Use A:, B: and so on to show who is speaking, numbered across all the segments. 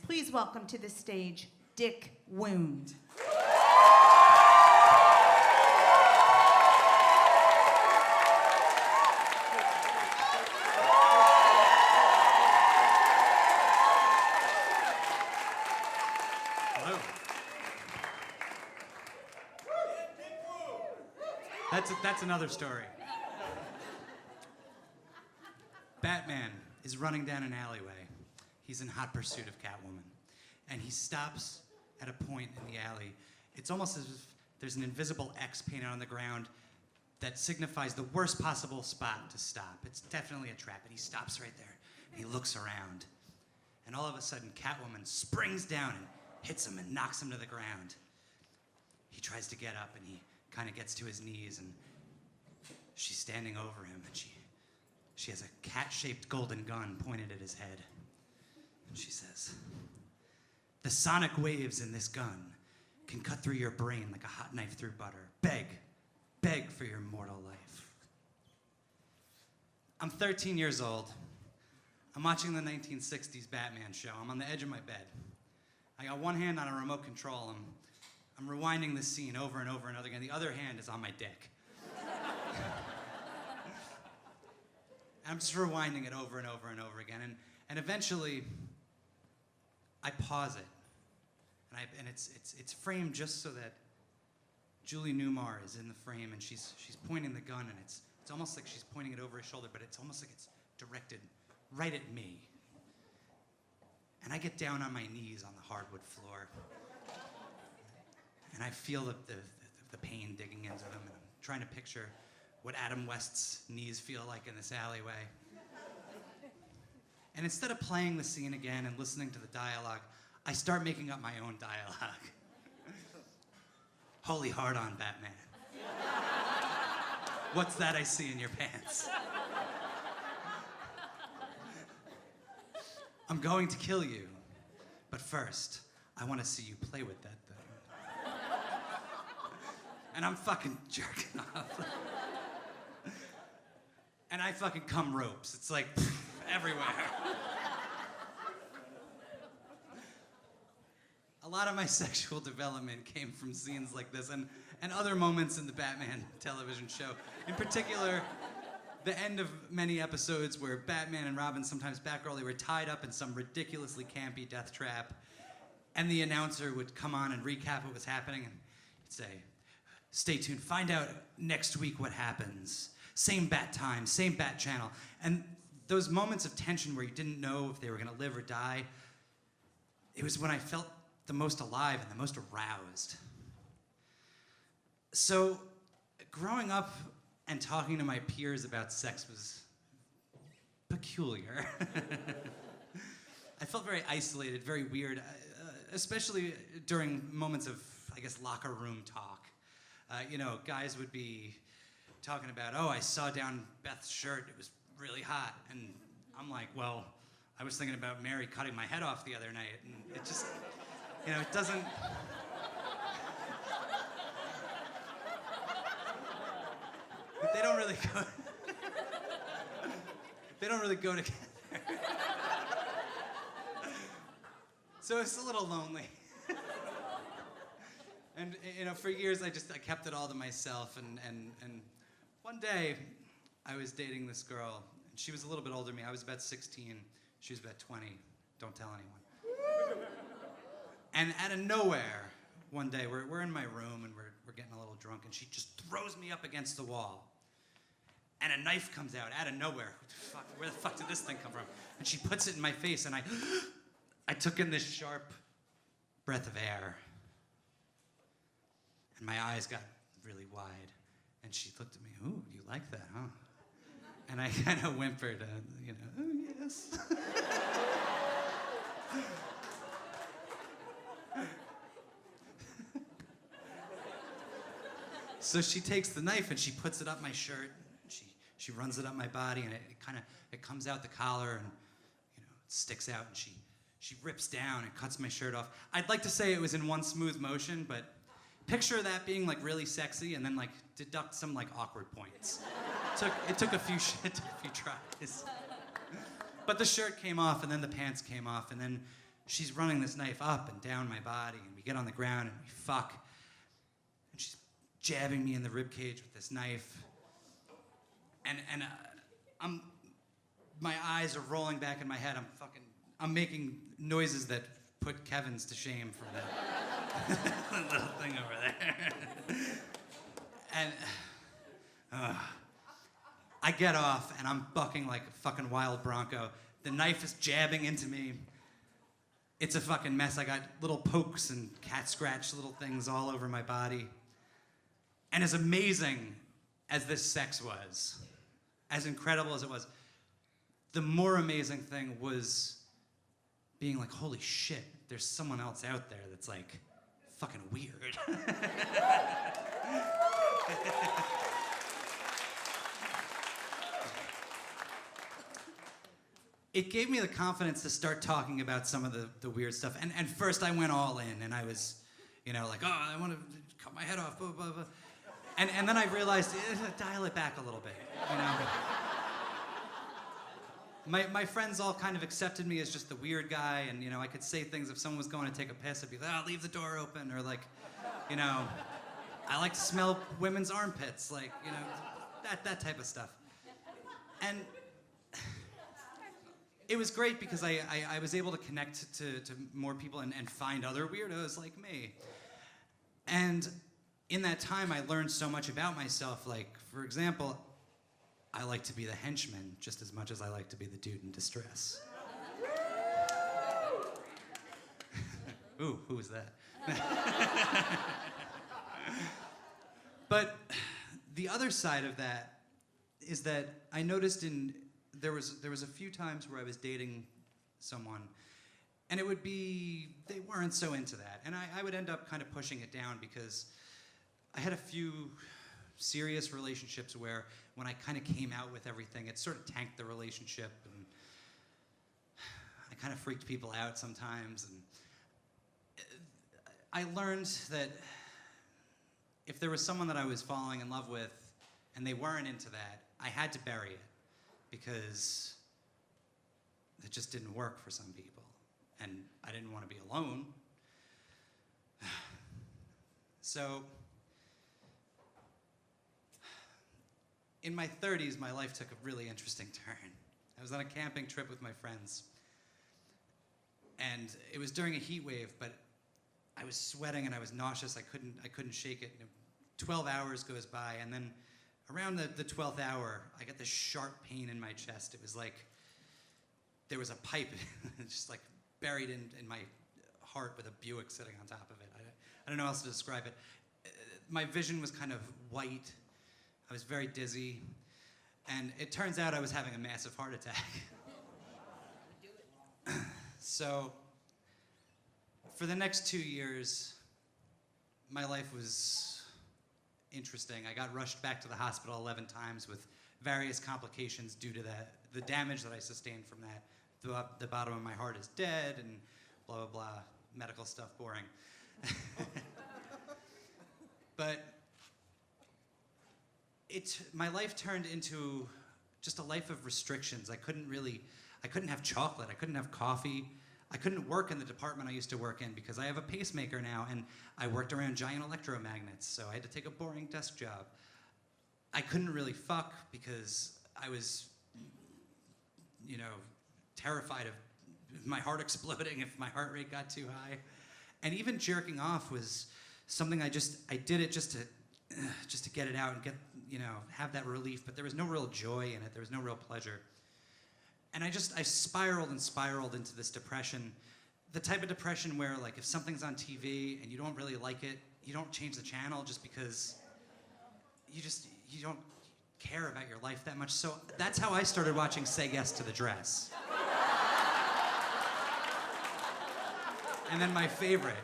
A: Please welcome to the stage, Dick Wound.
B: Hello. That's another story. Batman is running down an alleyway. He's in hot pursuit of Catwoman. And he stops at a point in the alley. It's almost as if there's an invisible X painted on the ground that signifies the worst possible spot to stop. It's definitely a trap, and he stops right there. And he looks around. And all of a sudden, Catwoman springs down and hits him and knocks him to the ground. He tries to get up, and he kind of gets to his knees, and she's standing over him, and she has a cat-shaped golden gun pointed at his head. And she says, "The sonic waves in this gun can cut through your brain like a hot knife through butter. Beg for your mortal life." I'm 13 years old. I'm watching the 1960s Batman show. I'm on the edge of my bed. I got one hand on a remote control. I'm rewinding this scene over and over and over again. The other hand is on my dick. I'm just rewinding it over and over and over again. And eventually, I pause it. And it's framed just so that Julie Newmar is in the frame, and she's pointing the gun, and it's almost like she's pointing it over his shoulder, but it's almost like it's directed right at me. And I get down on my knees on the hardwood floor. And I feel the pain digging into them, and I'm trying to picture what Adam West's knees feel like in this alleyway. And instead of playing the scene again and listening to the dialogue, I start making up my own dialogue. Holy hard on, Batman. What's that I see in your pants? I'm going to kill you, but first, I want to see you play with that thing. And I'm fucking jerking off. And I fucking come ropes. It's like everywhere. A lot of my sexual development came from scenes like this and other moments in the Batman television show. In particular, the end of many episodes where Batman and Robin, sometimes Batgirl, they were tied up in some ridiculously campy death trap, and the announcer would come on and recap what was happening, and he'd say, "Stay tuned, find out next week what happens. Same bat time, same bat channel." And those moments of tension where you didn't know if they were gonna live or die, it was when I felt the most alive and the most aroused. So, growing up and talking to my peers about sex was peculiar. I felt very isolated, very weird, especially during moments of, I guess, locker room talk. Guys would be talking about, "Oh, I saw down Beth's shirt, it was really hot." And I'm like, "Well, I was thinking about Mary cutting my head off the other night." And it just, it doesn't... They don't really go... They don't really go together. So it's a little lonely. And, for years I kept it all to myself. And one day I was dating this girl, and she was a little bit older than me. I was about 16, she was about 20. Don't tell anyone. And out of nowhere, one day, we're in my room, and we're getting a little drunk, and she just throws me up against the wall. And a knife comes out of nowhere. Where the fuck did this thing come from? And she puts it in my face, and I took in this sharp breath of air. And my eyes got really wide. And she looked at me, "Ooh, you like that, huh?" And I kind of whimpered, "Oh, yes." So she takes the knife and she puts it up my shirt. She runs it up my body, and it comes out the collar, and it sticks out, and she rips down and cuts my shirt off. I'd like to say it was in one smooth motion, but picture that being like really sexy, and then like deduct some like awkward points. It took a few tries. But the shirt came off, and then the pants came off, and then she's running this knife up and down my body, and we get on the ground and we fuck. And she's jabbing me in the rib cage with this knife. And my eyes are rolling back in my head. I'm making noises that put Kevin's to shame from that little thing over there. And I get off, and I'm bucking like a fucking wild bronco. The knife is jabbing into me. It's a fucking mess. I got little pokes and cat scratch little things all over my body. And as amazing as this sex was, as incredible as it was, the more amazing thing was being like, holy shit, there's someone else out there that's like fucking weird. It gave me the confidence to start talking about some of the weird stuff. And first I went all in, and I was, like, oh, I want to cut my head off, blah, blah, blah. And then I realized, dial it back a little bit, My friends all kind of accepted me as just the weird guy, and, I could say things if someone was going to take a piss, I'd be like, oh, leave the door open, or like, I like to smell women's armpits, like, that type of stuff. And it was great because I was able to connect to more people and find other weirdos like me. And in that time, I learned so much about myself. Like, for example, I like to be the henchman just as much as I like to be the dude in distress. Ooh, who was that? But the other side of that is that I noticed there was a few times where I was dating someone, and they weren't so into that. And I would end up kind of pushing it down because I had a few serious relationships where when I kind of came out with everything, it sort of tanked the relationship, and I kind of freaked people out sometimes. And I learned that if there was someone that I was falling in love with and they weren't into that, I had to bury it because it just didn't work for some people. And I didn't want to be alone. So in my 30s, my life took a really interesting turn. I was on a camping trip with my friends. And it was during a heat wave, but I was sweating and I was nauseous. I couldn't shake it. And 12 hours goes by, and then around the 12th hour, I got this sharp pain in my chest. It was like there was a pipe just like buried in my heart with a Buick sitting on top of it. I don't know how else to describe it. My vision was kind of white. I was very dizzy. And it turns out I was having a massive heart attack. So for the next 2 years, my life was interesting. I got rushed back to the hospital 11 times with various complications due to the damage that I sustained from that. The bottom of my heart is dead, and blah, blah, blah. Medical stuff, boring. But my life turned into just a life of restrictions. I couldn't have chocolate. I couldn't have coffee. I couldn't work in the department I used to work in because I have a pacemaker now, and I worked around giant electromagnets, so I had to take a boring desk job. I couldn't really fuck because I was, terrified of my heart exploding if my heart rate got too high. And even jerking off was something I did it just to get it out and have that relief, but there was no real joy in it. There was no real pleasure. And I spiraled and spiraled into this depression, the type of depression where, like, if something's on TV and you don't really like it, you don't change the channel just because you don't care about your life that much. So that's how I started watching Say Yes to the Dress. And then my favorite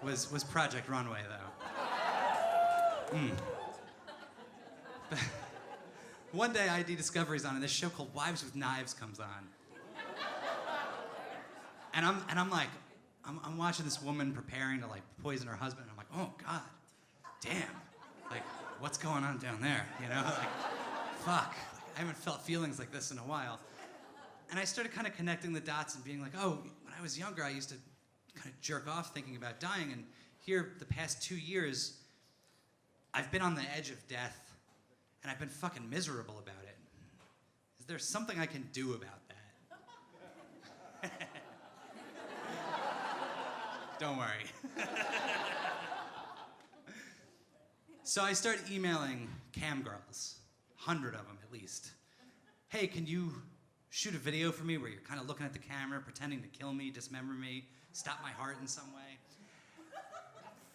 B: was Project Runway, though. One day ID Discovery's on, and this show called Wives with Knives comes on. And I'm like, I'm watching this woman preparing to like poison her husband. And I'm like, oh God, damn, like what's going on down there? Like, fuck, I haven't felt feelings like this in a while. And I started kind of connecting the dots and being like, oh, when I I was younger, I used to kind of jerk off thinking about dying, and here, the past 2 years, I've been on the edge of death, and I've been fucking miserable about it. Is there something I can do about that? Don't worry. So I start emailing cam girls, 100 of them at least. Hey, can you shoot a video for me where you're kind of looking at the camera, pretending to kill me, dismember me, stop my heart in some way?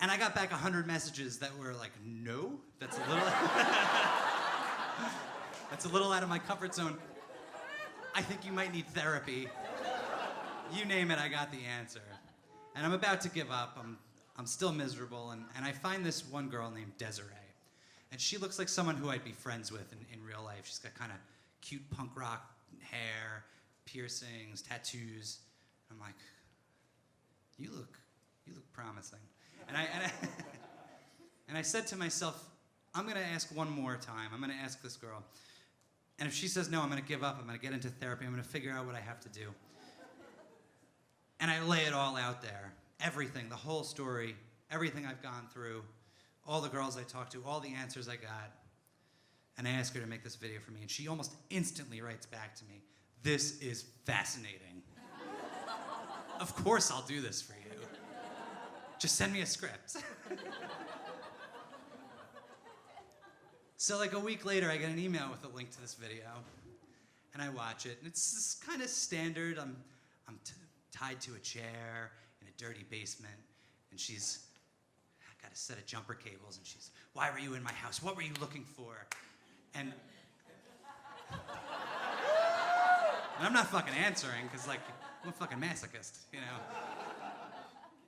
B: And I got back 100 messages that were like, no, that's a little out of my comfort zone. I think you might need therapy. You name it, I got the answer. And I'm about to give up. I'm still miserable, and I find this one girl named Desiree. And she looks like someone who I'd be friends with in real life. She's got kind of cute punk rock hair, piercings, tattoos. I'm like, you look promising. And I said to myself, I'm gonna ask one more time. I'm gonna ask this girl. And if she says no, I'm gonna give up. I'm gonna get into therapy. I'm gonna figure out what I have to do. And I lay it all out there. Everything, the whole story, everything I've gone through, all the girls I talked to, all the answers I got. And I asked her to make this video for me, and she almost instantly writes back to me, "This is fascinating." Of course I'll do this for you. Just send me a script. So like a week later, I get an email with a link to this video, and I watch it, and it's kind of standard. I'm tied to a chair in a dirty basement, and she's got a set of jumper cables, and she's, "Why were you in my house? What were you looking for?" And I'm not fucking answering, because like, I'm a fucking masochist, you know?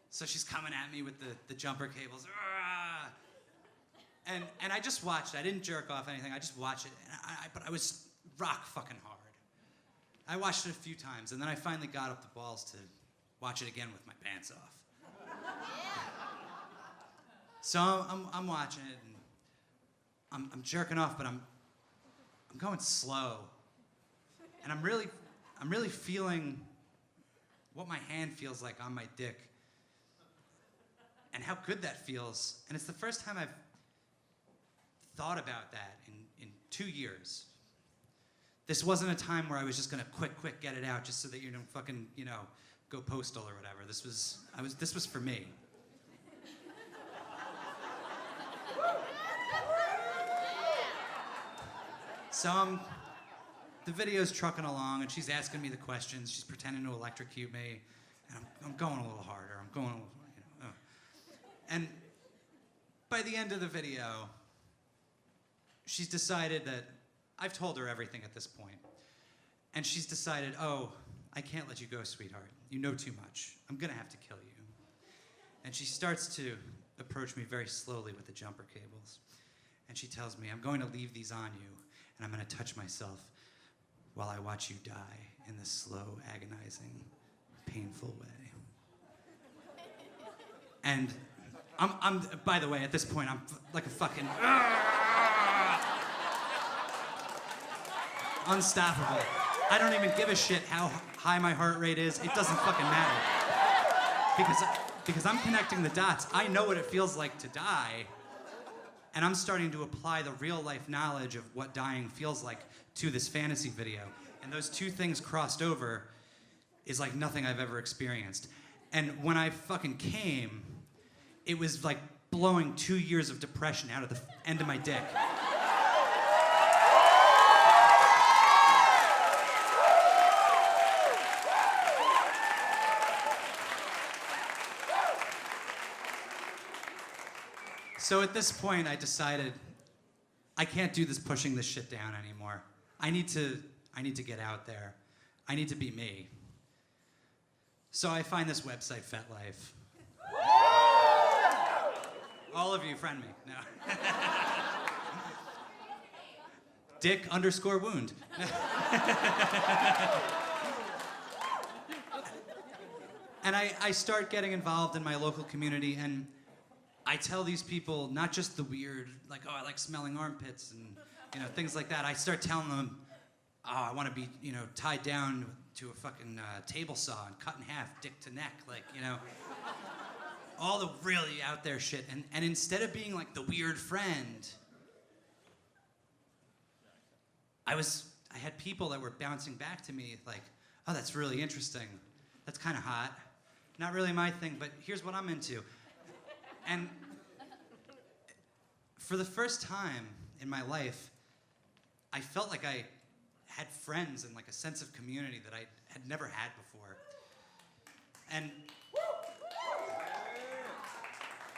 B: So she's coming at me with the jumper cables. And I just watched it. I didn't jerk off anything. I just watched it. But I was rock fucking hard. I watched it a few times, and then I finally got up the balls to watch it again with my pants off. So I'm watching it, and I'm jerking off, but I'm going slow. And I'm really feeling what my hand feels like on my dick, and how good that feels. And it's the first time I've thought about that in 2 years. This wasn't a time where I was just gonna quick get it out just so that you don't fucking, go postal or whatever. This was for me. So the video's trucking along, and she's asking me the questions. She's pretending to electrocute me, and I'm going a little harder. I'm going a little, And by the end of the video, she's decided that I've told her everything at this point. And she's decided, oh, I can't let you go, sweetheart. You know too much. I'm gonna have to kill you. And she starts to approach me very slowly with the jumper cables. And she tells me, I'm going to leave these on you, and I'm gonna touch myself while I watch you die in this slow, agonizing, painful way. And I'm by the way, at this point, I'm like a fucking unstoppable. I don't even give a shit how high my heart rate is. It doesn't fucking matter. Because I'm connecting the dots. I know what it feels like to die, and I'm starting to apply the real life knowledge of what dying feels like to this fantasy video. And those two things crossed over is like nothing I've ever experienced. And when I fucking came, it was like blowing 2 years of depression out of the end of my dick. So at this point, I decided I can't do this pushing this shit down anymore. I need to get out there. I need to be me. So I find this website, FetLife. All of you, friend me. No. Dick_wound. And I start getting involved in my local community, and I tell these people not just the weird, like, oh, I like smelling armpits and things like that. I start telling them, oh, I want to be tied down to a fucking table saw and cut in half, dick to neck, like, you know, all the really out there shit. And instead of being like the weird friend, I had people that were bouncing back to me like, oh, that's really interesting. That's kind of hot. Not really my thing, but here's what I'm into. And for the first time in my life, I felt like I had friends and like a sense of community that I had never had before. And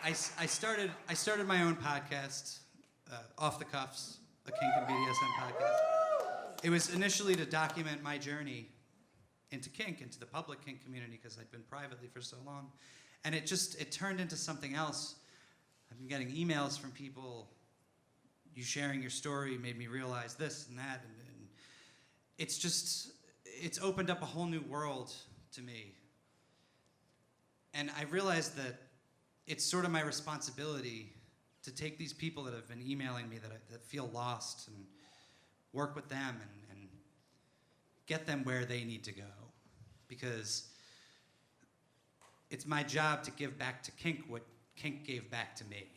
B: I started my own podcast, Off the Cuffs, a Kink and BDSM podcast. It was initially to document my journey into kink, into the public kink community, because I'd been privately for so long. And it turned into something else. I've been getting emails from people. You sharing your story made me realize this and that. And it's opened up a whole new world to me. And I realized that it's sort of my responsibility to take these people that have been emailing me that feel lost and work with them and get them where they need to go. Because it's my job to give back to kink what kink gave back to me.